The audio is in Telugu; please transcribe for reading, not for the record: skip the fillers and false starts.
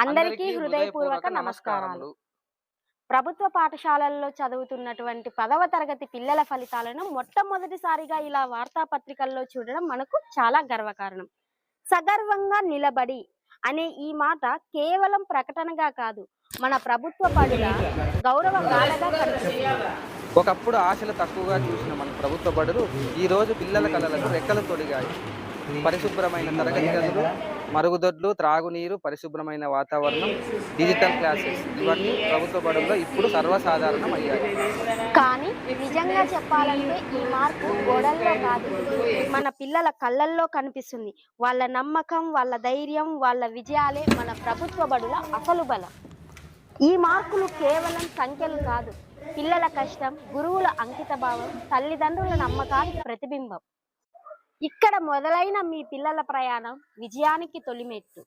అందరికీ హృదయపూర్వక నమస్కారాలు. ప్రభుత్వ పాఠశాలల్లో చదువుతున్నటువంటి 10వ తరగతి పిల్లల ఫలితాలను మొట్టమొదటిసారిగా ఇలా వార్తాపత్రికల్లో చూడడం మనకు చాలా గర్వకారణం. సగర్వంగా నిలబడి అనే ఈ మాట కేవలం ప్రకటనగా కాదు, మన ప్రభుత్వ బడుల గౌరవ గాథగా కనిపిస్తుంది. ఒకప్పుడు ఆశలు తక్కువగా చూసిన మన ప్రభుత్వ బడులు ఈరోజు పిల్లల కళలకు రెక్కలు తొడిగాయి. పరిశుభ్రమైన తరగతి గదులు, మరుగుదొడ్లు, త్రాగునీరు, పరిశుభ్రమైన వాతావరణం, డిజిటల్ క్లాసెస్ ఇవన్నీ ప్రభుత్వ బడుల్లో ఇప్పుడు సర్వసాధారణం అయ్యాయి. కానీ నిజంగా చెప్పాలంటే ఈ మార్పు గోడల్లో కాదు, మన పిల్లల కళ్ళల్లో కనిపిస్తుంది. వాళ్ళ నమ్మకం, వాళ్ళ ధైర్యం, వాళ్ళ విజయాలే మన ప్రభుత్వ బడుల అసలు బలం. ఈ మార్కులు కేవలం సంఖ్యలు కాదు, పిల్లల కష్టం, గురువుల అంకితభావం, తల్లిదండ్రుల నమ్మకానికి ప్రతిబింబం. ఇక్కడ మొదలైన మీ పిల్లల ప్రయాణం విజయానికి తొలిమెట్టు.